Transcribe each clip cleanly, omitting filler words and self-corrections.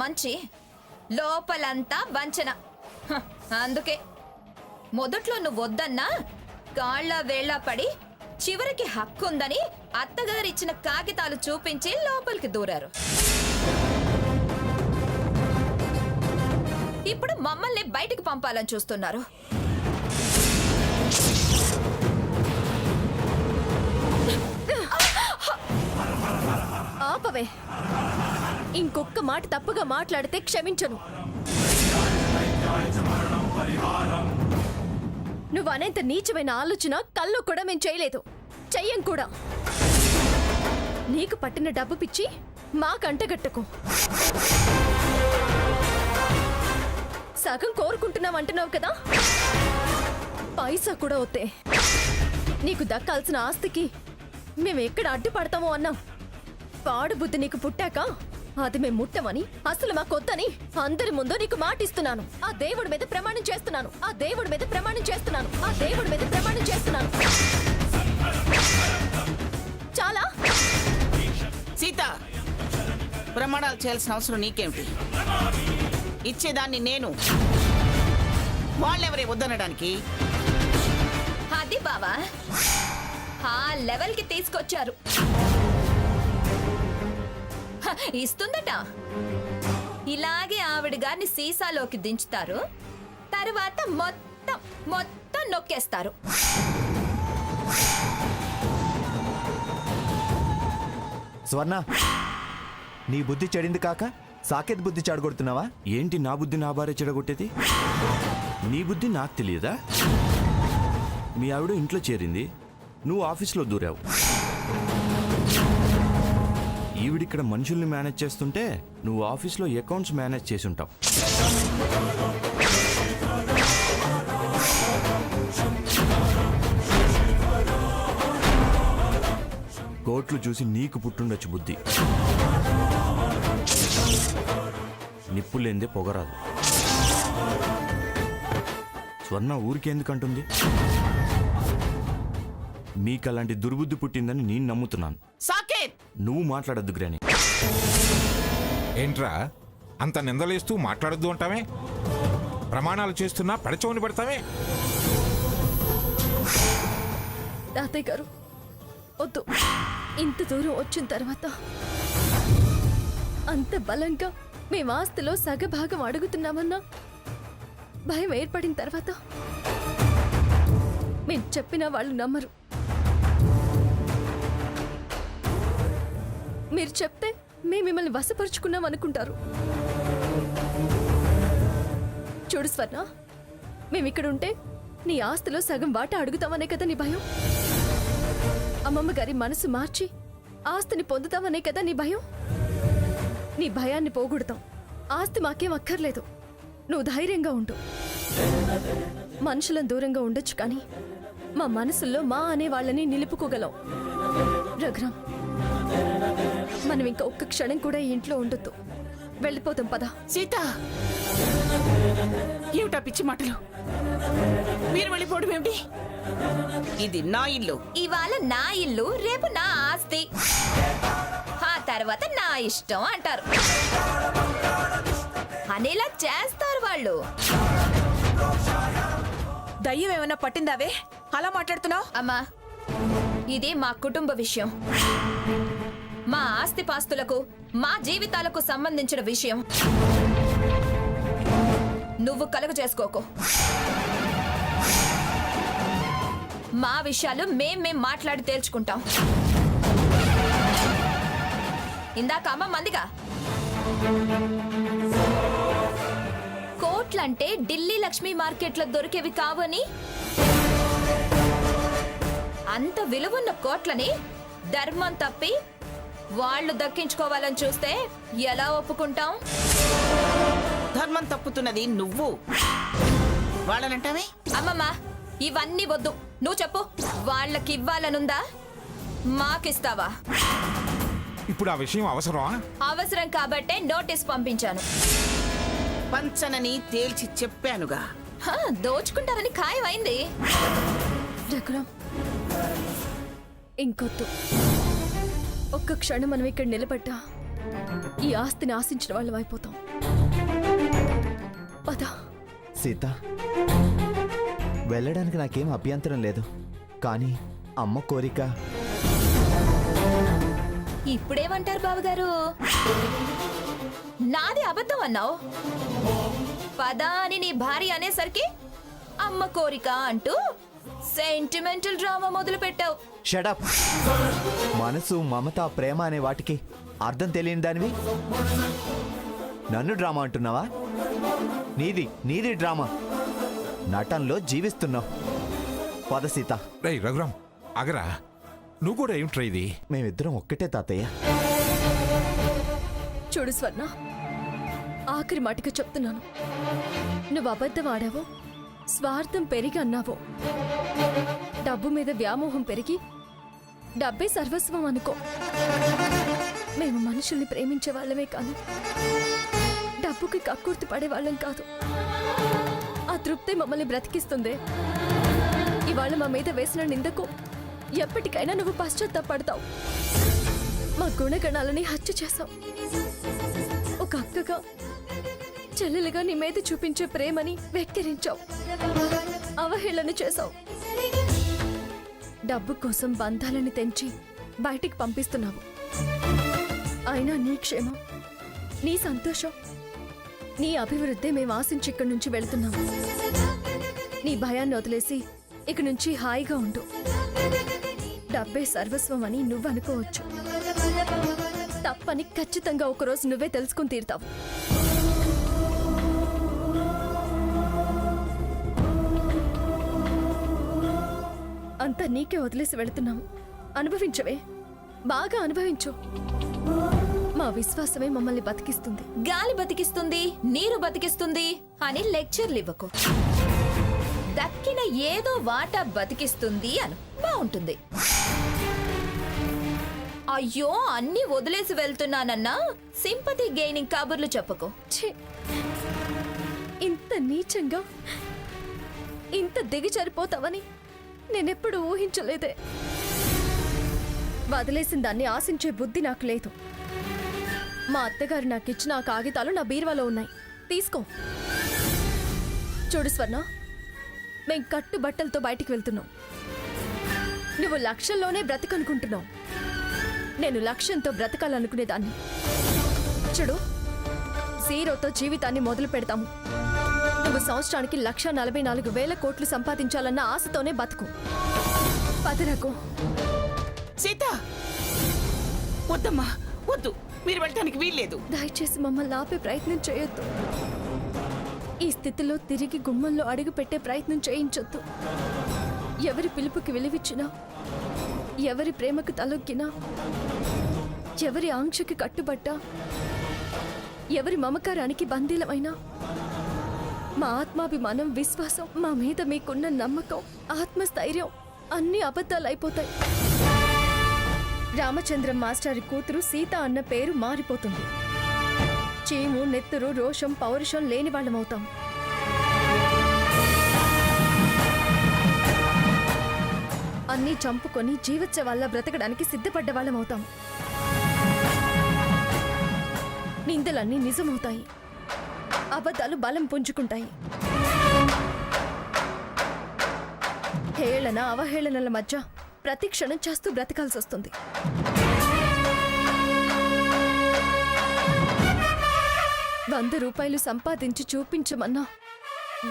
మంచి, లోపలంతా వంచన. హ, అందుకే మొదట్లో నువ్వు వద్దన్నా కాళ్ళ వేళ్ళ పడి చివరికి హక్కుందని అత్తగారిచ్చిన కాగితాలు చూపించి లోపలికి దూరారు. ఇప్పుడు మమ్మల్ని బయటికి పంపాలని చూస్తున్నారు. ఆపవే, ఇంకొక్క మాట తప్పుగా మాట్లాడితే క్షమించను. నువ్వు అనేంత నీచమైన ఆలోచన కల్లో కూడా మేము చేయలేదు, చెయ్యం కూడా. నీకు పట్టిన డబ్బు పిచ్చి మాకంటగట్టకు. సగం కోరుకుంటున్నావు అంటున్నావు కదా, పైసా కూడా వద్దే. నీకు దక్కాల్సిన ఆస్తికి మేము ఎక్కడ అడ్డుపడతామో అన్నాం. పాడు బుద్ధి నీకు పుట్టాక అది మేము ముట్టమని, అసలు మాకొద్దని అందరి ముందు నీకు మాటిస్తున్నాను. ఆ దేవుడి మీద ప్రమాణం చేస్తున్నాను, ఆ దేవుడి మీద ప్రమాణం చేస్తున్నాను, ఆ దేవుడి మీద ప్రమాణం చేస్తున్నాను. చాలా. సీత, ప్రమాణాలు చేయాల్సిన అవసరం నీకేమిటి? ఇచ్చేదాన్ని నేను, వాళ్ళెవరే వద్దనడానికి? అది బావా, ఆ లెవెల్కి తీసుకొచ్చారు. ఇస్తుందట. ఇలాగే ఆవిడ గారిని సీసాలోకి దించుతారు, తర్వాత మొత్తం మొత్తం నొక్కేస్తారు. స్వర్ణ, నీ బుద్ధి చెడింది కాక సాకేత్ బుద్ధి చెడగొడుతున్నావా? ఏంటి నా బుద్ధి నా భార్య చెడగొట్టేది? నీ బుద్ధి నాకు తెలియదా? మీ ఆవిడ ఇంట్లో చేరింది, నువ్వు ఆఫీస్లో దూరావు. ఈవిడిక్కడ మనుషుల్ని మేనేజ్ చేస్తుంటే నువ్వు ఆఫీస్లో అకౌంట్స్ మేనేజ్ చేసి ఉంటావు. కోట్లు చూసి నీకు పుట్టుండొచ్చు బుద్ధి. నిప్పులేందే పొగరాదు. స్వర్ణ ఊరికెందుకంటుంది? మీకు అలాంటి దుర్బుద్ధి పుట్టిందని నేను నమ్ముతున్నాను. సాకేత్, నువ్వు మాట్లాడద్దు గ్రాని. ఏంట్రా అంత నిందలేస్తూ మాట్లాడద్దు అంటావే? ప్రమాణాలు చేస్తున్నా పడచవని పెడతావే? తాతయ్య గారు వద్దు. ఇంత దూరం వచ్చిన తర్వాత అంత బలంగా మేము ఆస్తిలో సగభాగం అడుగుతున్నామన్నా భయం ఏర్పడిన తర్వాత మేము చెప్పినా వాళ్ళు నమ్మరు. మీరు చెప్తే మేము మిమ్మల్ని వశపరుచుకున్నాం అనుకుంటారు. చూడు స్వర్ణ, మేమిక్కడుంటే నీ ఆస్తిలో సగం వాటా అడుగుతామనే కదా నీ భయం. అమ్మమ్మ గారి మనసు మార్చి ఆస్తిని పొందుతామనే కదా నీ భయం. నీ భయాన్ని పోగొడతాం. ఆస్తి మాకేం అక్కర్లేదు, నువ్వు ధైర్యంగా ఉండు. మనుషులను దూరంగా ఉండొచ్చు కానీ మా మనసుల్లో మా అనే వాళ్ళని నిలుపుకోగలం. రఘురామ్, మనం ఇంకా ఒక్క క్షణం కూడా ఈ ఇంట్లో ఉండొద్దు. వెళ్ళిపోతాం పద. సీత, ఏమిటా పిచ్చి మాటలు? మీరు వెళ్ళిపోవడం ఏమిటి? ఇది నా ఇల్లు. ఇవాళ నా ఇల్లు, రేపు నా ఆస్తి, ఆ తర్వాత నా ఇష్టం అంటారు. అనేలా చేస్తారు వాళ్ళు. దయ్యం ఏమన్నా పట్టిందావే అలా మాట్లాడుతున్నావు? అమ్మా, ఇది మా కుటుంబ విషయం, మా ఆస్తిపాస్తులకు, మా జీవితాలకు సంబంధించిన విషయం. నువ్వు కలుగు చేసుకోకు. మా విషయాలు మేం మాట్లాడి తేల్చుకుంటాం. ఇందాక అమ్మ మందిగా కోట్లంటే ఢిల్లీ లక్ష్మీ మార్కెట్లో దొరికేవి కావని, అంత విలువన్న కోట్లని ధర్మం తప్పి వాళ్ళు దక్కించుకోవాలని చూస్తే ఎలా ఒప్పుకుంటాం? ధర్మం తప్పుతున్నది నువ్వు, వాళ్ళనంటావే? అమ్మమ్మ, ఇవన్నీ వద్దు. నువ్వు చెప్పు, వాళ్ళకి ఇవ్వాలనుందా? మాకిస్తావా? ఇప్పుడు ఆ విషయం అవసరమా? అవసరం కాబట్టే నోటీస్ పంపించాను. పంచనని తేల్చి చెప్పానుగా. దోచుకుంటారని ఖాయమైంది. రఘురామ్, ఇంకొద్దు. ఒక్క క్షణం మనం ఇక్కడ నిలబడ్డా ఈ ఆస్తిని ఆశించిన వాళ్ళం అయిపోతాం. సీత, వెళ్ళడానికి నాకేం అభ్యంతరం లేదు, కానీ అమ్మ కోరిక. ఇప్పుడేమంటారు బావగారు? నాది అబద్ధం అన్నావు. పద అని నీ భార్య అనేసరికి అమ్మ కోరిక అంటూ సెంటిమెంటల్ డ్రామా మొదలు పెట్టావు. షడప్. మనసు, మమత, ప్రేమ అనే వాటికి అర్థం తెలియని దానివి నన్ను డ్రామా అంటున్నావా? నీది డ్రామా. నటనలో జీవిస్తున్నావు. పద సీత. రేయ్ రఘురామ్, అగరా, నువ్వు కూడా ఏమిట్రా ఇది? మేమిద్దరం ఒక్కటే తాతయ్య. చూడు స్వర్ణ, ఆఖరి మాటగా చెప్తున్నాను. నువ్వు అబద్ధం ఆడావో, స్వార్థం పెరిగి అన్నావో, డబ్బు మీద వ్యామోహం పెరిగి డబ్బే సర్వస్వం అనుకో. మేము మనుషుల్ని ప్రేమించే వాళ్ళమే కాదు, డబ్బుకి కక్కుర్తి పడేవాళ్ళం కాదు. ఆ తృప్తే మమ్మల్ని బ్రతికిస్తుంది. ఇవాళ మా మీద వేసిన నిందకు ఎప్పటికైనా నువ్వు పశ్చాత్తాపడతావు. మా గుణగణాలని హత్య చేశావు. ఒక అక్కగా, చెల్లెలుగా నీ మీద చూపించే ప్రేమని వెక్కిరించావు, అవహేళన చేశావు. డబ్బు కోసం బంధాలను తెంచి బయటికి పంపిస్తున్నావు. అయినా నీ క్షేమం, నీ సంతోషం, నీ అభివృద్ధి మేము ఆశించి ఇక్కడి నుంచి వెళుతున్నాము. నీ భయాన్ని వదిలేసి ఇక నుంచి హాయిగా ఉండు. డబ్బే సర్వస్వం అని నువ్వు అనుకోవచ్చు, తప్పని ఖచ్చితంగా ఒకరోజు నువ్వే తెలుసుకుని తీరుతావు. అంతా నీకే వదిలేసి వెళుతున్నాము. అనుభవించవే, బాగా అనుభవించు. మా విశ్వాసమే మమ్మల్ని బతికిస్తుంది. గాలి బతికిస్తుంది, నీరు బతికిస్తుంది అని లెక్చర్లు ఇవ్వకు. దక్కిన ఏదో వాటా బతికిస్తుంది అను, బాగుంటుంది. అయ్యో అన్ని వదిలేసి వెళ్తున్నానన్నా సింపతి గెయినింగ్ కబుర్లు చెప్పకు. ఛీ! ఇంత నీచంగా, ఇంత దిగజారిపోతావని నేనెప్పుడు ఊహించలేదే. వదిలేసిన దాన్ని ఆశించే బుద్ధి నాకు లేదు. మా అత్తగారు నాకు ఇచ్చిన ఆ కాగితాలు నా బీరువాలో ఉన్నాయి, తీసుకో. చూడు స్వర్ణ, మేం కట్టు బట్టలతో బయటికి వెళ్తున్నాం. నువ్వు లక్ష్యంలోనే బ్రతకనుకుంటున్నావు. నేను లక్ష్యంతో బ్రతకాలనుకునేదాన్ని. చూడు, జీరోతో జీవితాన్ని మొదలు పెడతాము. నువ్వు సంవత్సరానికి 1,44,000 కోట్లు సంపాదించాలన్న ఆశతోనే బతుకు. పదరకు. సీత, వద్దమ్మా, వద్దు, మీరు వెళ్ళటానికి వీల్లేదు. దయచేసి మమ్మల్ని ఆపే ప్రయత్నం చేయొద్దు. ఈ స్థితిలో తిరిగి గుమ్మంలో అడుగు పెట్టే ప్రయత్నం చేయించొద్దు. ఎవరి పిలుపుకి విలువిచ్చినా, ఎవరి ప్రేమకు తలొక్కినా, ఎవరి ఆంక్షకి కట్టుబట్టా, ఎవరి మమకారానికి బందీలమైనా, మా ఆత్మాభిమానం, విశ్వాసం, మా మీద మీకున్న నమ్మకం, ఆత్మస్థైర్యం అన్ని అబద్ధాలైపోతాయి. రామచంద్రం మాస్టారి కూతురు సీత అన్న పేరు మారిపోతుంది. చీము, నెత్తురు, రోషం, పౌరుషం లేని వాళ్ళమవుతాం. అన్నీ చంపుకొని జీవోత్సవాల్లా బ్రతకడానికి సిద్ధపడ్డ వాళ్ళమవుతాం. నిందలన్నీ నిజమవుతాయి, అబద్ధాలు బలం పుంజుకుంటాయి. హేళన, అవహేళనల మధ్య ప్రతి క్షణం చేస్తూ బ్రతకాల్సి వస్తుంది. ₹100 సంపాదించి చూపించమన్నా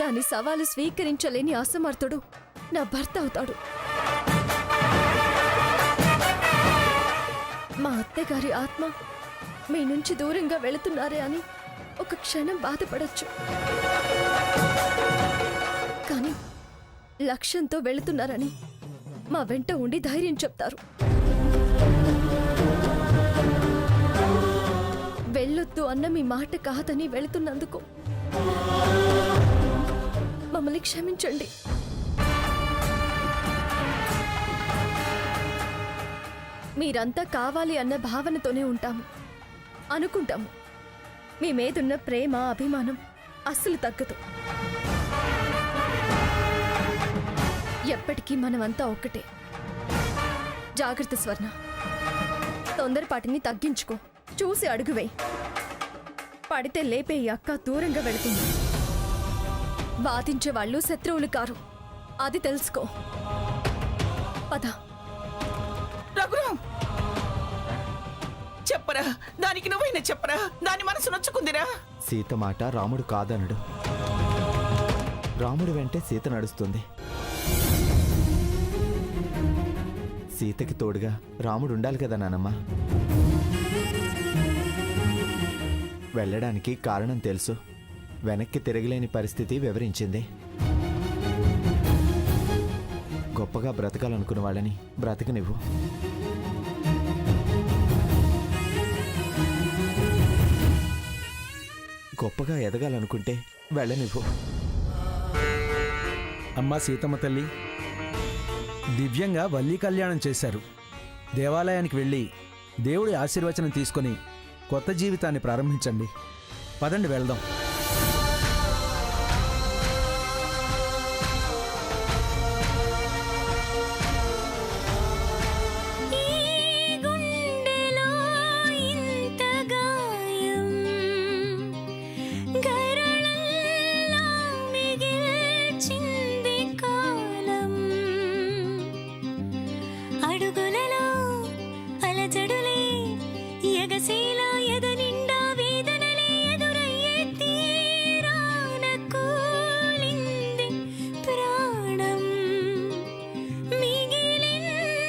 దాని సవాలు స్వీకరించలేని అసమర్థుడు నా భర్త అవుతాడు. మా అత్తగారి ఆత్మ మీ నుంచి దూరంగా వెళుతున్నారే అని ఒక క్షణం బాధపడచ్చు, కానీ లక్ష్యంతో వెళుతున్నారని మా వెంట ఉండి ధైర్యం చెప్తారు. వెళ్ళొద్దు అన్న మీ మాట కాదని వెళుతున్నందుకు మమ్మల్ని క్షమించండి. మీరంతా కావాలి అన్న భావనతోనే ఉంటాము, అనుకుంటాము. మీ మీదున్న ప్రేమ, అభిమానం అస్సలు తగ్గదు. ఎప్పటికీ మనమంతా ఒక్కటే. జాగ్రత్త స్వర్ణ, తొందరపాటిని తగ్గించుకో, చూసి అడుగువే. పడితే లేపే ఈ అక్క దూరంగా వెళుతుంది. వాదించే వాళ్ళు శత్రువులు కారు, అది తెలుసుకో. పద. రఘురాం, చెప్పరా, దానికి నువ్వైనా చెప్పరా, దాని మనసు నొచ్చుకుందిరా. సీత మాట రాముడు కాదనడు. రాముడు వెంటే సీత నడుస్తుంది. సీతకి తోడుగా రాముడు ఉండాలి కదా నానమ్మ. వెళ్ళడానికి కారణం తెలుసు, వెనక్కి తిరగలేని పరిస్థితి వివరించింది. గొప్పగా బ్రతకాలనుకున్న వాళ్ళని బ్రతకనివ్వు. గొప్పగా ఎదగాలనుకుంటే వెళ్ళనివ్వు. అమ్మా సీతమ్మ తల్లి, దివ్యంగా వల్లీ కళ్యాణం చేశారు. దేవాలయానికి వెళ్ళి దేవుడి ఆశీర్వచనం తీసుకొని కొత్త జీవితాన్ని ప్రారంభించండి. పదండి వెళ్దాం. అడుగులలో అలజడులే ఎగసేలా ఎదనిండా వేదనలే ఎదురయ్యే తీరాన కూలింది ప్రాణం, మిగిలిందింక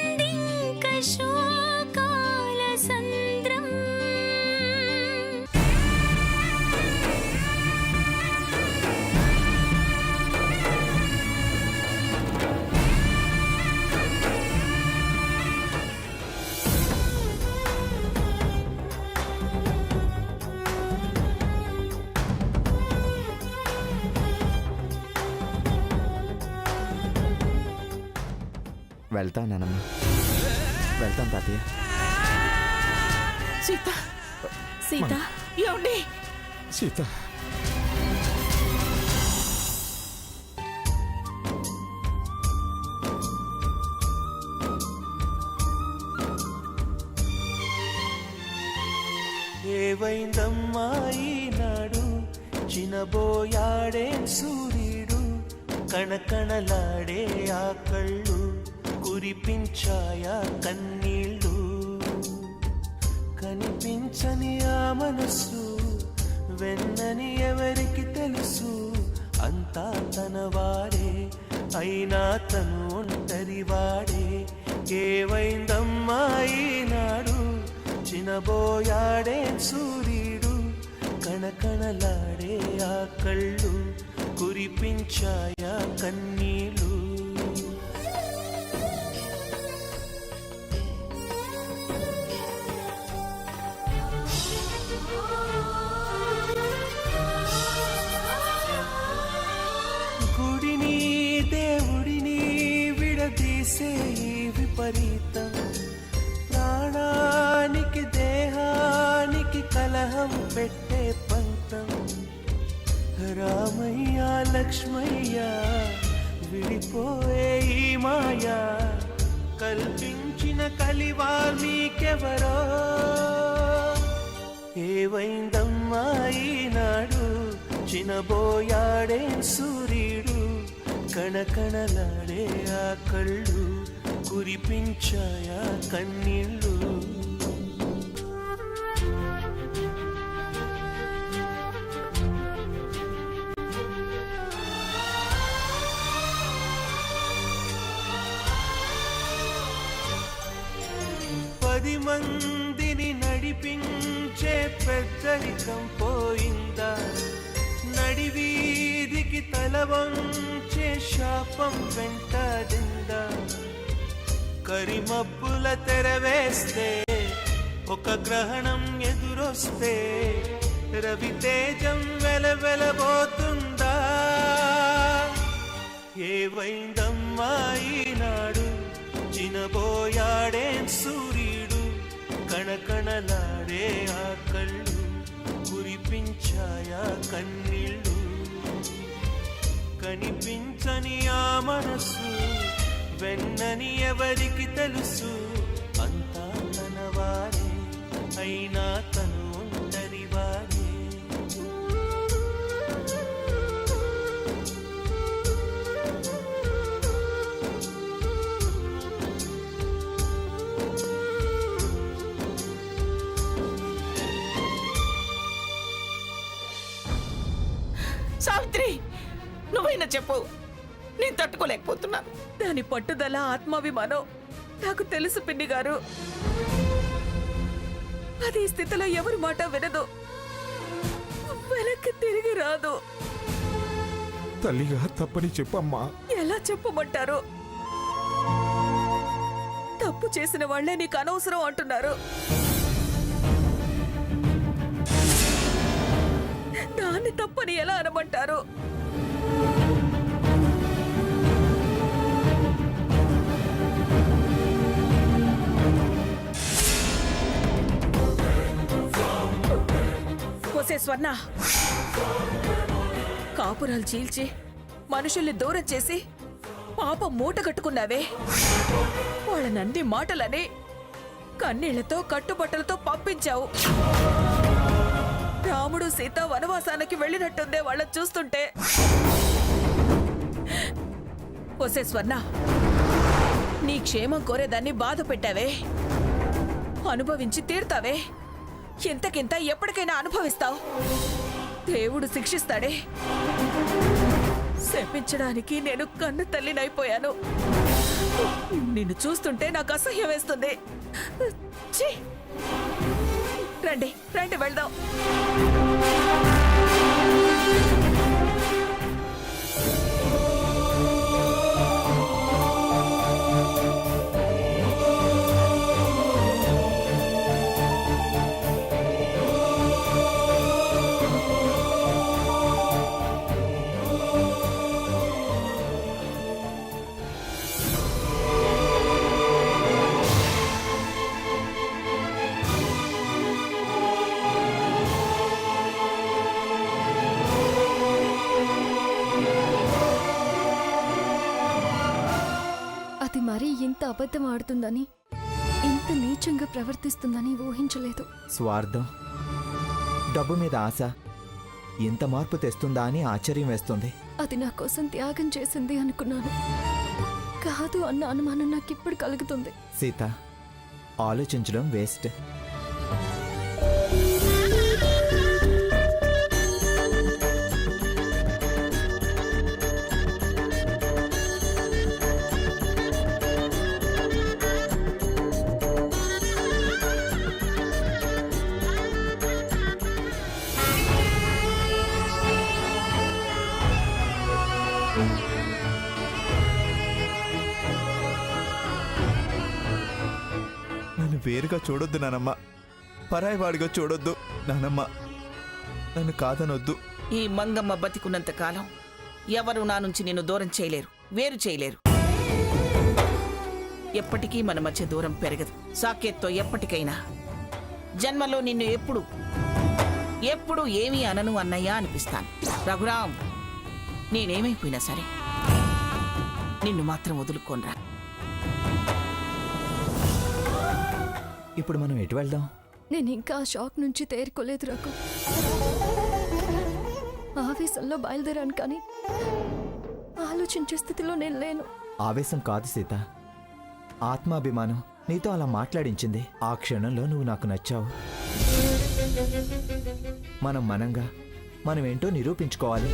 శోకాల సంద్రం. వెళ్తాను నానమ్మ, వెళ్తాను తాతయ్య. సీత, సీత, ఏమండి? సీత, ఏవైందమ్మా ఈనాడు, చినబోయాడే సూర్యుడు, కణకణలాడే ఆ కళ్ళు, కురిపించాయా కన్నీళ్ళు. కనిపించని ఆ మనసు వెన్నని ఎవరికి తెలుసు, అంతా తన వాడే అయినా తను ఒంటరి వాడే. ఏవైందమ్మా ఈనాడు, చినబోయాడే సూర్యుడు, కణకణలాడే ఆ కళ్ళు, కురిపించాయా కన్నీళ్ళు. గుడిని దేవుడిని విడదీసే ఈ విపరీతం, ప్రాణానికి దేహానికి కలహం పెట్టే పంతం. రామయ్య లక్ష్మయ్య విడిపోయే ఈ మాయా, కల్పించిన కలివాల్మీకెవరో. ఏవైందమ్మా ఈనాడు, చినబోయాడే సూర్యుడు, కణకణలాడే ఆ కళ్ళు, కురిపించాయా కన్నీళ్ళు. పది మందిని నడిపించే పెద్దరికం పోయిందా, నడివీధికి తల వంచే శాపం వెంటాడిందా. కరిమబ్బుల తెరవేస్తే ఒక గ్రహణం ఎదురొస్తే, రవితేజం వెలవెలబోతుందా. ఏవైందమ్మా ఈనాడు, చినబోయాడే సూర్యుడు, కణకణలాడే ఆ కళ్ళు, కురిపించాయా కన్నీళ్ళు. కనిపించని ఆ మనసు వెన్నని ఎవరికి తెలుసు, అంతా తన వారే అయినా తను ఒంటరి వారే. నువ్వైనా చెప్పు, నేను తట్టుకోలేకపోతున్నాను. దాని పట్టుదల ఆత్మాభిమానం నాకు తెలుసు పిన్ని గారు. అది ఈ స్థితిలో ఎవరి మాట వినదు, వెనక్కి తిరిగి రాదు. తల్లిగా తప్పని చెప్పమ్మా. ఎలా చెప్పమంటారు? తప్పు చేసిన వాళ్లే నీకు అనవసరం అంటున్నారు. దాన్ని తప్పని ఎలా అనమంటారు? ఒసే స్వర్ణ, కాపురాలు చీల్చి మనుషుల్ని దూరం చేసి పాప మూట కట్టుకున్నావే, వాళ్ళనన్ని మాటలని కన్నీళ్లతో కట్టుబట్టలతో పంపించావు. రాముడు సీత వనవాసానికి వెళ్ళినట్టుందే వాళ్ళని చూస్తుంటే. ఒసే స్వర్ణ, నీ క్షేమం కోరేదాన్ని బాధ పెట్టావే, అనుభవించి తీరుతావే. ఇంతకింత ఎప్పటికైనా అనుభవిస్తావు. దేవుడు శిక్షిస్తాడే. శపించడానికి నేను కన్ను తల్లినైపోయాను. నిన్ను చూస్తుంటే నాకు అసహ్యం వేస్తుంది. ఛీ! రండి రండి వెళ్దాం. అది మరీ ఇంత అబద్ధం ఆడుతుందని, ఇంత నీచంగా ప్రవర్తిస్తుందని ఊహించలేదు. స్వార్థం, డబ్బు మీద ఆశ ఎంత మార్పు తెస్తుందా అని ఆశ్చర్యం వేస్తుంది. అది నా కోసం త్యాగం చేసింది అనుకున్నాను. కాదు అన్న అనుమానం నాకిప్పుడు కలుగుతుంది. సీత, ఆలోచించడం వేస్ట్. నన్ను వేరుగా చూడొద్దు నానమ్మ, పరాయివాడిగా చూడొద్దు నానమ్మ, నన్ను కాదనొద్దు. ఈ మంగమ్మ బతికున్నంత కాలం ఎవరు నా నుంచి నిన్ను దూరం చేయలేరు, వేరు చేయలేరు. ఎప్పటికీ మన మధ్య దూరం పెరగదు. సాకేత్తో ఎప్పటికైనా జన్మలో నిన్ను ఎప్పుడు ఏమీ అనను అన్నయ్యా అనిపిస్తాను. రఘురామ్, నేనేమైపోయినా సరే నిన్ను మాత్రం వదులుకోనరా. ఇప్పుడు మనం ఎటు వెళ్దాం? నేను ఇంకా ఆ షాక్ నుంచి తేరుకోలేదు రఘు. ఆవేశంలో బయలుదేరాను, కానీ ఆలోచించే స్థితిలో నేను లేను. ఆవేశం కాదు సీత, ఆత్మాభిమానం నీతో అలా మాట్లాడించింది. ఆ క్షణంలో నువ్వు నాకు నచ్చావు. మనంగా మనమేంటో నిరూపించుకోవాలి.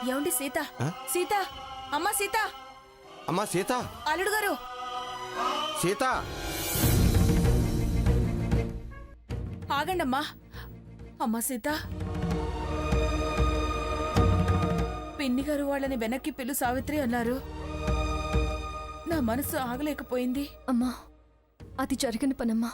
ఏమండి సీత, సీత, అమ్మా సీత, అమ్మా సీత, అల్లుడు గారు, సీత, ఆగండమ్మా. అమ్మా సీత, పిన్ని గారు వాళ్ళని వెనక్కి పిలు సావిత్రి అన్నారు. నా మనసు ఆగలేకపోయింది. అమ్మా, అది జరగని పనమ్మా.